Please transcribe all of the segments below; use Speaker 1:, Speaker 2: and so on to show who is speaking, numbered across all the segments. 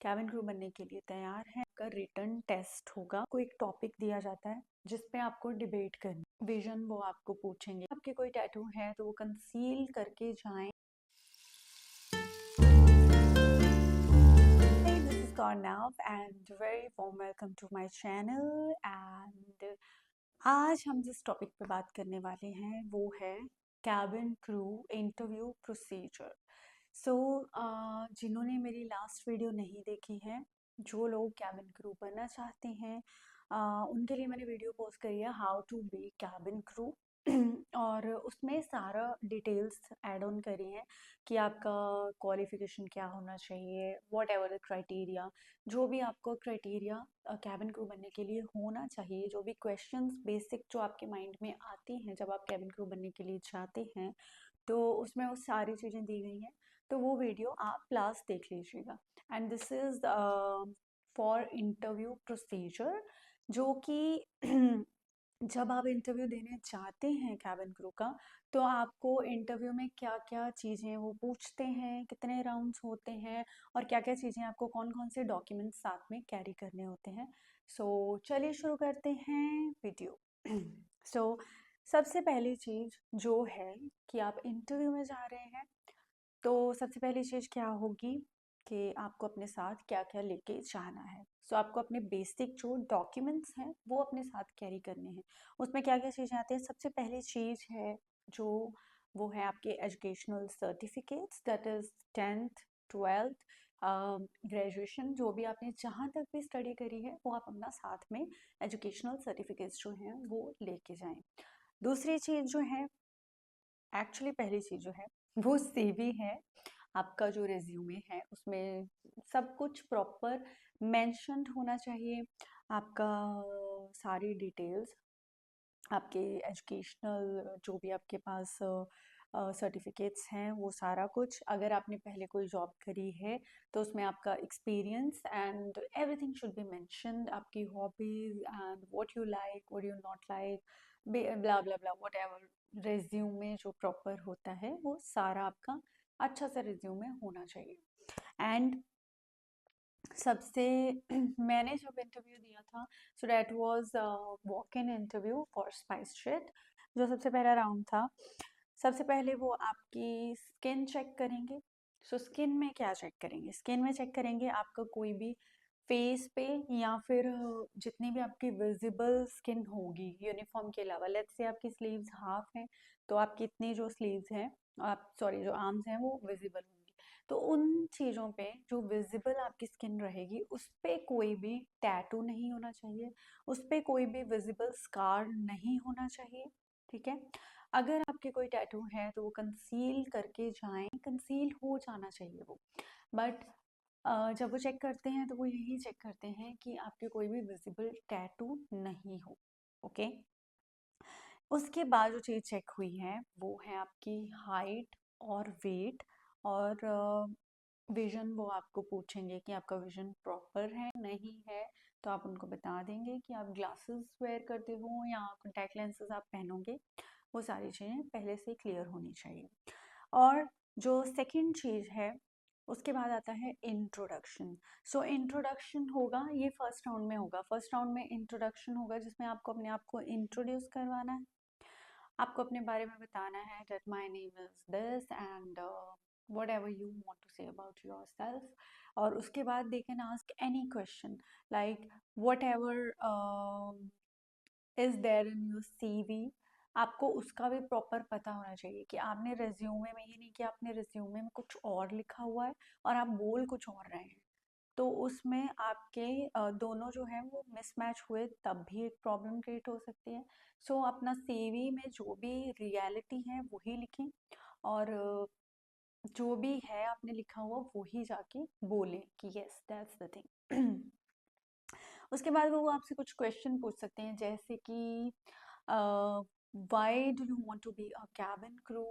Speaker 1: Cabin crew बनने के लिए तैयार हैं। का रिटन टेस्ट होगा। कोई एक टॉपिक दिया जाता है जिस पे आपको डिबेट करनी। विजन वो आपको पूछेंगे। आपके कोई टैटू है तो वो कंसील करके जाएं। Hey, this is Karnav and very warm welcome to my channel and आज हम जिस टॉपिक पे बात करने वाले हैं वो है कैबिन क्रू इंटरव्यू प्रोसीजर। सो जिन्होंने मेरी लास्ट वीडियो नहीं देखी है, जो लोग कैबिन क्रू बनना चाहते हैं, उनके लिए मैंने वीडियो पोस्ट करी है how to be cabin crew और उसमें सारा डिटेल्स ऐड ऑन करी हैं कि आपका क्वालिफिकेशन क्या होना चाहिए, व्हाट एवर द क्राइटेरिया, जो भी आपको क्राइटेरिया कैबिन क्रू बनने के लिए होना चाहिए, जो भी क्वेश्चंस बेसिक जो आपके माइंड में आती हैं जब आप कैबिन क्रू बनने के लिए जाते हैं, तो उसमें वो सारी चीज़ें दी गई हैं। तो वो वीडियो आप लास्ट देख लीजिएगा। And this is for interview procedure, जो कि जब आप इंटरव्यू देने जाते हैं कैबिन क्रू का, तो आपको इंटरव्यू में क्या क्या चीज़ें वो पूछते हैं, कितने राउंड्स होते हैं और क्या क्या चीज़ें आपको कौन कौन से डॉक्यूमेंट्स साथ में कैरी करने होते हैं। सो चलिए शुरू करते हैं वीडियो। सो सबसे पहली चीज़ जो है कि आप इंटरव्यू में जा रहे हैं, तो सबसे पहली चीज़ क्या होगी कि आपको अपने साथ क्या क्या लेके जाना है। सो आपको अपने बेसिक जो डॉक्यूमेंट्स हैं वो अपने साथ कैरी करने हैं। उसमें क्या क्या चीज़ें आती हैं, सबसे पहली चीज़ है जो वो है आपके educational certificates, that is 10th 12th graduation, जो भी आपने जहाँ तक भी स्टडी करी है वो आप अपना साथ में एजुकेशनल सर्टिफिकेट्स जो हैं वो लेके जाएं। दूसरी चीज़ जो है, एक्चुअली पहली चीज़ जो है वो सीवी है। आपका जो रिज्यूमे है उसमें सब कुछ प्रॉपर मेंशन्ड होना चाहिए। आपका सारी डिटेल्स, आपके एजुकेशनल जो भी आपके पास सर्टिफिकेट्स हैं, वो सारा कुछ, अगर आपने पहले कोई जॉब करी है तो उसमें आपका experience and everything should be mentioned, आपकी hobbies and what you like, what you not like, blah blah blah, whatever resume जो प्रॉपर होता है वो सारा आपका अच्छा सा रिज्यूमे होना चाहिए। एंड सबसे मैंने जब इंटरव्यू दिया था, so that was walk in interview for spice jet. जो सबसे पहला राउंड था, सबसे पहले वो आपकी स्किन चेक करेंगे। सो स्किन में क्या चेक करेंगे, स्किन में चेक करेंगे आपका कोई भी फेस पे या फिर जितनी भी आपकी विजिबल स्किन होगी यूनिफॉर्म के अलावा, लेट्स से आपकी स्लीव्स हाफ हैं तो आपकी इतनी जो स्लीव्स हैं, आप सॉरी जो आर्म्स हैं वो विजिबल होंगी। तो उन चीज़ों पे जो विजिबल आपकी स्किन रहेगी उस पे कोई भी टैटू नहीं होना चाहिए, उस पे कोई भी विजिबल स्कार नहीं होना चाहिए। ठीक है, अगर आपके कोई टैटू है तो वो कंसील करके जाएं, कंसील हो जाना चाहिए वो। बट जब वो चेक करते हैं तो वो यही चेक करते हैं कि आपके कोई भी विजिबल टैटू नहीं हो। ओके, उसके बाद जो चीज़ चेक हुई है वो है आपकी हाइट और वेट और विज़न। वो आपको पूछेंगे कि आपका विज़न प्रॉपर है नहीं है, तो आप उनको बता देंगे कि आप ग्लासेस वेयर करते हो या कॉन्टैक्ट लेंसेज आप पहनोगे। वो सारी चीज़ें पहले से क्लियर होनी चाहिए। और जो सेकंड चीज़ है, उसके बाद आता है इंट्रोडक्शन। सो इंट्रोडक्शन होगा, ये फर्स्ट राउंड में होगा। फर्स्ट राउंड में इंट्रोडक्शन होगा जिसमें आपको अपने आप को इंट्रोड्यूस करवाना है, आपको अपने बारे में बताना है that my name is this and whatever you want to say about yourself। और उसके बाद they can ask any question like whatever is there in your CV। आपको उसका भी प्रॉपर पता होना चाहिए कि आपने रिज्यूमे में, ये नहीं कि आपने रिज्यूमे में कुछ और लिखा हुआ है और आप बोल कुछ और रहे हैं, तो उसमें आपके दोनों जो है वो मिसमैच हुए तब भी एक प्रॉब्लम क्रिएट हो सकती है। सो अपना सीवी में जो भी रियलिटी है वही लिखें और जो भी है आपने लिखा हुआ वही जाके बोलें कि यस दैट्स द थिंग। उसके बाद वो आपसे कुछ क्वेश्चन पूछ सकते हैं जैसे कि why do you want to be a cabin crew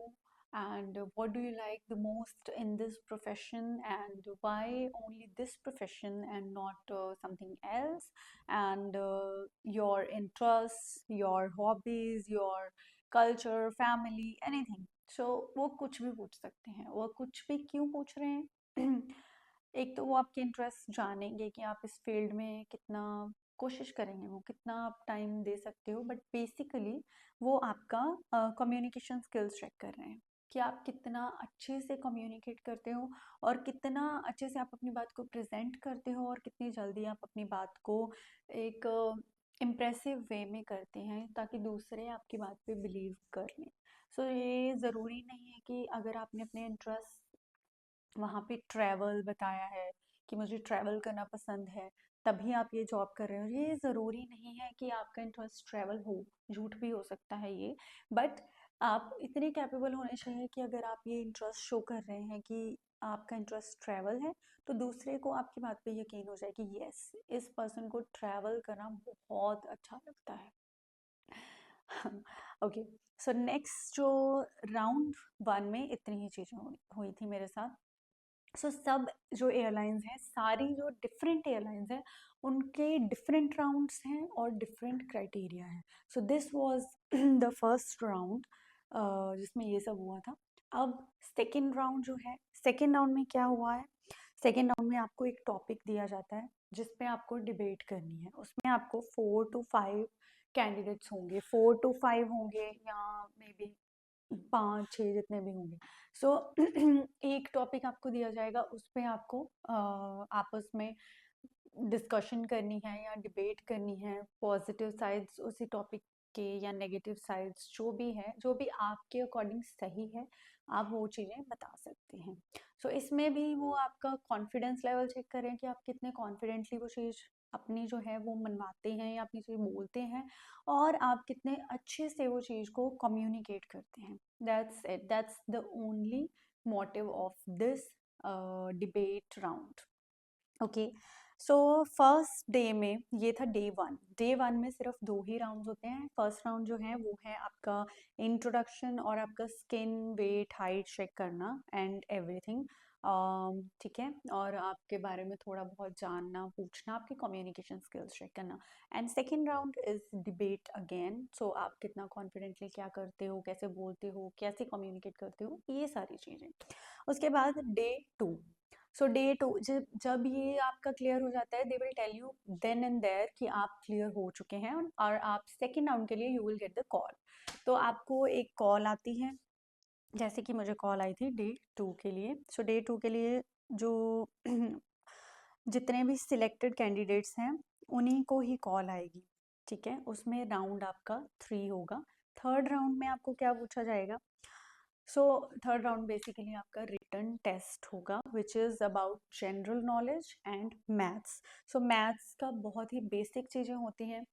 Speaker 1: and what do you like the most in this profession and why only this profession and not something else, and your interests, your hobbies, your culture, family, anything। so वो कुछ भी पूछ सकते हैं। वो कुछ भी क्यों पूछ रहे हैं एक तो वो आपके इंटरेस्ट जानेंगे कि आप इस फील्ड में कितना कोशिश करेंगे, वो कितना आप टाइम दे सकते हो, बट बेसिकली वो आपका कम्युनिकेशन स्किल्स चेक कर रहे हैं कि आप कितना अच्छे से कम्युनिकेट करते हो और कितना अच्छे से आप अपनी बात को प्रेजेंट करते हो और कितनी जल्दी आप अपनी बात को एक इम्प्रेसिव वे में करते हैं ताकि दूसरे आपकी बात पे बिलीव कर लें। सो ये ज़रूरी नहीं है कि अगर आपने अपने इंटरेस्ट वहाँ पे ट्रैवल बताया है कि मुझे ट्रैवल करना पसंद है, तभी आप ये जॉब कर रहे हो। ये ज़रूरी नहीं है कि आपका इंटरेस्ट ट्रैवल हो, झूठ भी हो सकता है ये। बट आप इतने कैपेबल होने चाहिए कि अगर आप ये इंटरेस्ट शो कर रहे हैं कि आपका इंटरेस्ट ट्रैवल है, तो दूसरे को आपकी बात पे यकीन हो जाए कि यस, इस पर्सन को ट्रैवल करना बहुत अच्छा लगता है। ओके, सो नेक्स्ट जो राउंड वन में इतनी ही चीज़ें हुई थी मेरे साथ। सब जो एयरलाइंस हैं, सारी जो डिफरेंट एयरलाइंस हैं, उनके डिफरेंट राउंड्स हैं और डिफरेंट क्राइटेरिया हैं। So this was the first round जिसमें ये सब हुआ था। अब सेकेंड राउंड जो है, सेकेंड राउंड में क्या हुआ है, सेकेंड राउंड में आपको एक टॉपिक दिया जाता है जिस पे आपको डिबेट करनी है। उसमें आपको 4 to 5 कैंडिडेट्स होंगे, 4 to 5 होंगे या मे बी 5 6 जितने भी होंगे। सो एक टॉपिक आपको दिया जाएगा, उस पे आपको आपस में डिस्कशन करनी है या डिबेट करनी है, पॉजिटिव साइड्स उसी टॉपिक के या नेगेटिव साइड्स जो भी है, जो भी आपके अकॉर्डिंग सही है, आप वो चीज़ें बता सकते हैं। इसमें भी वो आपका कॉन्फिडेंस लेवल चेक करें कि आप कितने कॉन्फिडेंटली वो चीज़ अपनी जो है वो मनवाते हैं या अपनी चीज़ बोलते हैं, और आप कितने अच्छे से वो चीज़ को कम्युनिकेट करते हैं। That's it, that's the only motive of this debate round. Okay, so first day में ये था डे वन। डे वन में सिर्फ 2 ही राउंड्स होते हैं। फर्स्ट राउंड जो है वो है आपका इंट्रोडक्शन और आपका स्किन, वेट, हाइट चेक करना एंड एवरीथिंग, ठीक है, और आपके बारे में थोड़ा बहुत जानना, पूछना, आपके कम्युनिकेशन स्किल्स चेक करना। And second round is debate again. So आप कितना कॉन्फिडेंटली क्या करते हो, कैसे बोलते हो, कैसे कम्युनिकेट करते हो, ये सारी चीज़ें। उसके बाद डे टू। डे टू, जब जब ये आपका क्लियर हो जाता है, they will tell you then and there कि आप क्लियर हो चुके हैं और आप सेकेंड राउंड के लिए you will get the call. तो आपको एक कॉल आती है, जैसे कि मुझे कॉल आई थी डे टू के लिए। डे टू के लिए जो जितने भी सिलेक्टेड कैंडिडेट्स हैं उन्हीं को ही कॉल आएगी, ठीक है। उसमें राउंड आपका 3 होगा। थर्ड राउंड में आपको क्या पूछा जाएगा? थर्ड राउंड बेसिकली आपका रिटन टेस्ट होगा which is about general knowledge and maths. Maths का बहुत ही बेसिक चीज़ें होती हैं,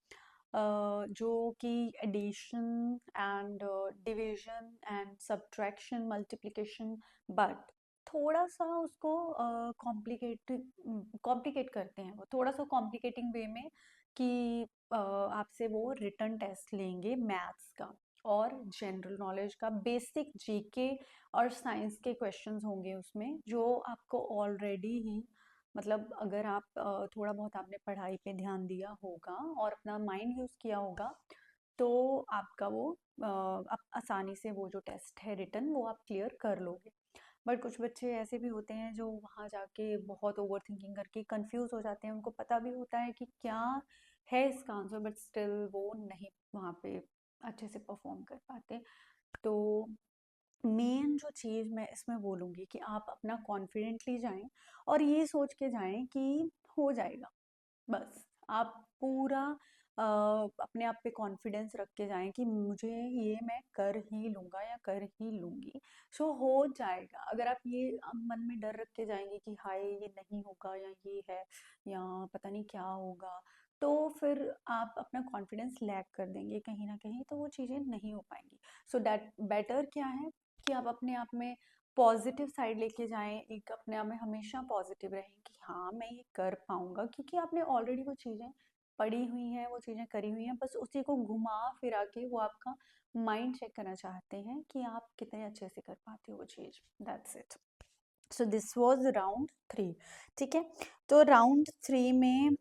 Speaker 1: जो कि addition and division and subtraction, multiplication, but थोड़ा सा उसको कॉम्प्लिकेट करते हैं, वो थोड़ा सा कॉम्प्लिकेटिंग वे में कि आपसे वो रिटन टेस्ट लेंगे मैथ्स का और जनरल नॉलेज का। बेसिक जीके और साइंस के क्वेश्चंस होंगे उसमें, जो आपको ऑलरेडी ही, मतलब अगर आप थोड़ा बहुत आपने पढ़ाई पे ध्यान दिया होगा और अपना माइंड यूज़ किया होगा, तो आपका वो आप आसानी से वो जो टेस्ट है रिटन, वो आप क्लियर कर लोगे। बट कुछ बच्चे ऐसे भी होते हैं जो वहाँ जाके बहुत ओवर थिंकिंग करके कंफ्यूज हो जाते हैं, उनको पता भी होता है कि क्या है इसका आंसर, बट स्टिल वो नहीं वहाँ पे अच्छे से परफॉर्म कर पाते। तो मेन जो चीज़ मैं इसमें बोलूँगी कि आप अपना कॉन्फिडेंटली जाएं और ये सोच के जाएं कि हो जाएगा। बस आप पूरा अपने आप पे कॉन्फिडेंस रख के जाएं कि मुझे ये मैं कर ही लूँगा या कर ही लूँगी। हो जाएगा। अगर आप ये मन में डर रख के जाएंगे कि हाय ये नहीं होगा या ये है या पता नहीं क्या होगा, तो फिर आप अपना कॉन्फिडेंस लैग कर देंगे कहीं ना कहीं, तो वो चीज़ें नहीं हो पाएंगी। दैट बेटर क्या है कि आप अपने आप में पॉजिटिव साइड लेके जाएं, एक अपने आप में हमेशा पॉजिटिव रहें कि हाँ मैं ये कर पाऊंगा, क्योंकि आपने ऑलरेडी वो चीज़ें पढ़ी हुई हैं, वो चीज़ें करी हुई हैं, बस उसी को घुमा फिरा के वो आपका माइंड चेक करना चाहते हैं कि आप कितने अच्छे से कर पाते हो वो चीज़। That's it. This was round 3, ठीक है। तो राउंड 3 में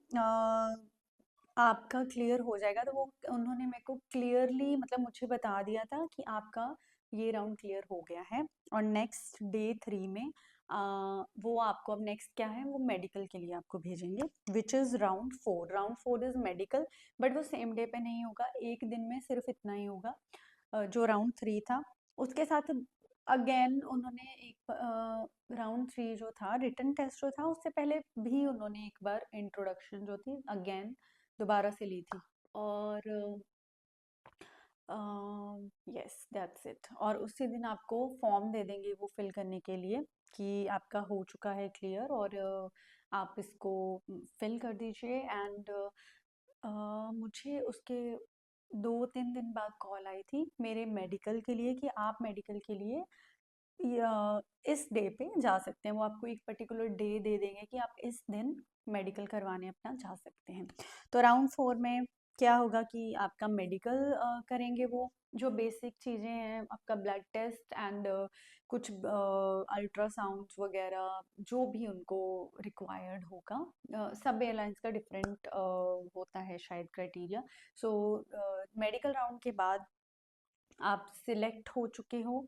Speaker 1: आपका क्लियर हो जाएगा, तो वो उन्होंने मेरे को क्लियरली मतलब मुझे बता दिया था कि आपका ये राउंड क्लियर हो गया है। और नेक्स्ट डे 3 में वो आपको अब नेक्स्ट क्या है, वो मेडिकल के लिए आपको भेजेंगे, which is round 4। Round 4 is medical, but वो सेम डे पे नहीं होगा, एक दिन में सिर्फ इतना ही होगा जो राउंड 3 था। उसके साथ अगेन उन्होंने एक राउंड 3 जो था, रिटन टेस्ट जो था, उससे पहले भी उन्होंने एक बार इंट्रोडक्शन जो थी अगेन दोबारा से ली थी। और यस दैट्स इट। और उसी दिन आपको फॉर्म दे देंगे वो फिल करने के लिए कि आपका हो चुका है क्लियर, और आप इसको फिल कर दीजिए। एंड मुझे उसके 2-3 दिन बाद कॉल आई थी मेरे मेडिकल के लिए कि आप मेडिकल के लिए इस डे पे जा सकते हैं। वो आपको एक पर्टिकुलर डे दे देंगे कि आप इस दिन मेडिकल करवाने अपना जा सकते हैं। तो राउंड 4 में क्या होगा कि आपका मेडिकल करेंगे, वो जो बेसिक चीज़ें हैं, आपका ब्लड टेस्ट एंड कुछ अल्ट्रासाउंड्स वगैरह जो भी उनको रिक्वायर्ड होगा। सब एयरलाइंस का डिफरेंट होता है शायद क्राइटेरिया। सो मेडिकल राउंड के बाद आप सिलेक्ट हो चुके हो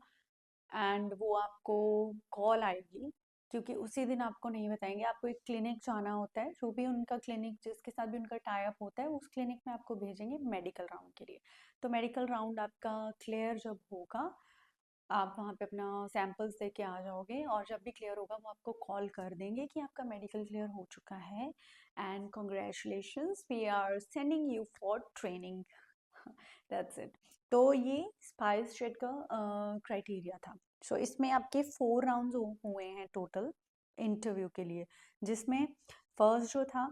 Speaker 1: एंड वो आपको कॉल आएगी, क्योंकि उसी दिन आपको नहीं बताएंगे, आपको एक क्लिनिक जाना होता है, जो भी उनका क्लिनिक जिसके साथ भी उनका टाई अप होता है, उस क्लिनिक में आपको भेजेंगे मेडिकल राउंड के लिए। तो मेडिकल राउंड आपका क्लियर जब होगा, आप वहाँ पे अपना सैंपल्स दे के आ जाओगे, और जब भी क्लियर होगा वो आपको कॉल कर देंगे कि आपका मेडिकल क्लियर हो चुका है and congratulations, we are sending you for training. That's it. तो ये स्पाइस जेट का क्राइटेरिया था। सो इसमें आपके 4 राउंड्स हुए हैं टोटल इंटरव्यू के लिए, जिसमें फर्स्ट जो था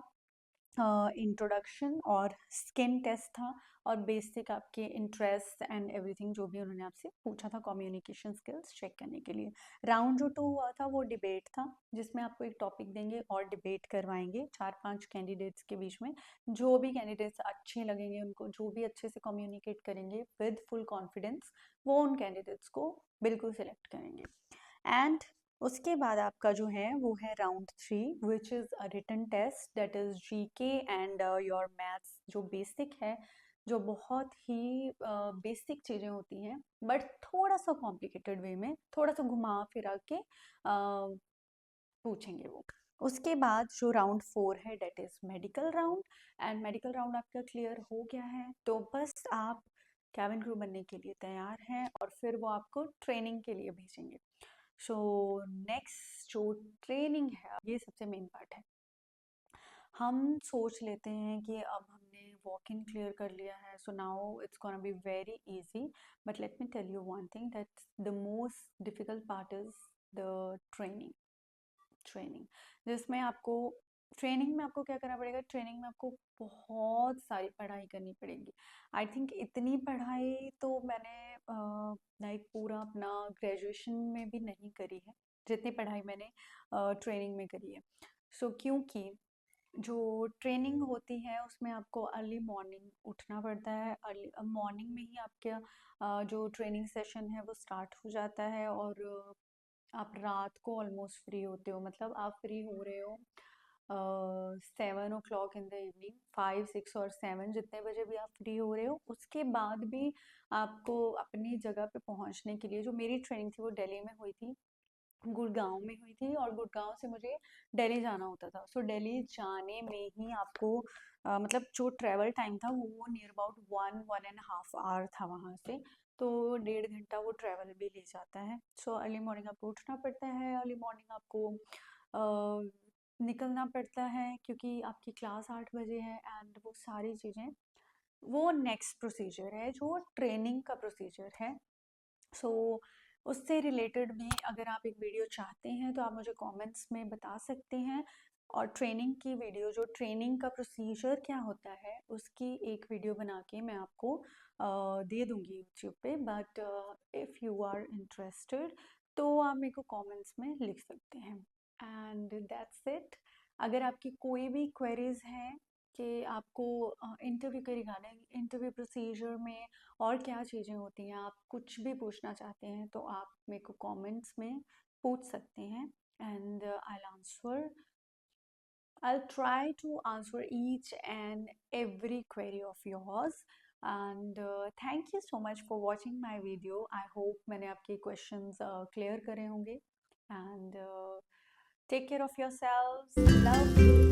Speaker 1: इंट्रोडक्शन और स्किन टेस्ट था, और बेसिक आपके इंटरेस्ट एंड एवरीथिंग जो भी उन्होंने आपसे पूछा था कम्युनिकेशन स्किल्स चेक करने के लिए। राउंड 2 हुआ था वो डिबेट था, जिसमें आपको एक टॉपिक देंगे और डिबेट करवाएंगे 4-5 कैंडिडेट्स के बीच में। जो भी कैंडिडेट्स अच्छे लगेंगे उनको, जो भी अच्छे से कम्युनिकेट करेंगे विद फुल कॉन्फिडेंस, वो उन कैंडिडेट्स को बिल्कुल सिलेक्ट करेंगे। एंड उसके बाद आपका जो है वो है round 3, which is a written test, that is GK and your maths, जो बेसिक है, जो बहुत ही बेसिक चीज़ें होती हैं, बट थोड़ा सा कॉम्प्लिकेटेड वे में, थोड़ा सा घुमा फिरा के पूछेंगे वो। उसके बाद जो राउंड 4 है, that is medical round. And medical round आपका क्लियर हो गया है तो बस आप कैबिन क्रू बनने के लिए तैयार हैं, और फिर वो आपको ट्रेनिंग के लिए भेजेंगे। सो नेक्स्ट जो ट्रेनिंग है, ये सबसे मेन पार्ट है। हम सोच लेते हैं कि अब हमने वॉक इन क्लियर कर लिया है, so now it's gonna be very easy, but let me tell you one thing, that the most difficult part is the training. Training जिसमें आपको, ट्रेनिंग में आपको क्या करना पड़ेगा, ट्रेनिंग में आपको बहुत सारी पढ़ाई करनी पड़ेगी। आई थिंक इतनी पढ़ाई तो मैंने लाइक पूरा अपना ग्रेजुएशन में भी नहीं करी है, जितनी पढ़ाई मैंने ट्रेनिंग में करी है। सो क्योंकि जो ट्रेनिंग होती है उसमें आपको अर्ली मॉर्निंग उठना पड़ता है, अर्ली मॉर्निंग में ही आपका जो ट्रेनिंग सेशन है वो स्टार्ट हो जाता है, और आप रात को ऑलमोस्ट फ्री होते हो, मतलब आप फ्री हो रहे हो 7 o'clock इन द इवनिंग, 5, 6 और 7, जितने बजे भी आप फ्री हो रहे हो। उसके बाद भी आपको अपनी जगह पे पहुंचने के लिए, जो मेरी ट्रेनिंग थी वो दिल्ली में हुई थी, गुड़गांव में हुई थी, और गुड़गांव से मुझे दिल्ली जाना होता था। सो दिल्ली जाने में ही आपको मतलब जो ट्रैवल टाइम था वो नियर अबाउट 1-1.5 आवर था वहाँ से, तो 1.5 घंटा वो ट्रैवल भी ले जाता है। सो अर्ली मॉर्निंग आपको उठना पड़ता है, अर्ली मॉर्निंग आपको निकलना पड़ता है, क्योंकि आपकी क्लास 8 बजे है, एंड वो सारी चीज़ें, वो नेक्स्ट प्रोसीजर है जो ट्रेनिंग का प्रोसीजर है। सो उससे रिलेटेड भी अगर आप एक वीडियो चाहते हैं तो आप मुझे कमेंट्स में बता सकते हैं, और ट्रेनिंग की वीडियो, जो ट्रेनिंग का प्रोसीजर क्या होता है उसकी एक वीडियो बना के मैं आपको दे दूँगी यूट्यूब पे। But if you are interested तो आप मेरे को कमेंट्स में लिख सकते हैं। And that's it. अगर आपकी कोई भी क्वेरीज हैं कि आपको इंटरव्यू के रिगार्डिंग, इंटरव्यू प्रोसीजर में और क्या चीज़ें होती हैं, आप कुछ भी पूछना चाहते हैं तो आप मेरे को कमेंट्स में पूछ सकते हैं, and I'll try to answer each and every query of yours. And thank you so much for watching my video. I hope मैंने आपके questions clear करे होंगे। and take care of yourselves. Love you.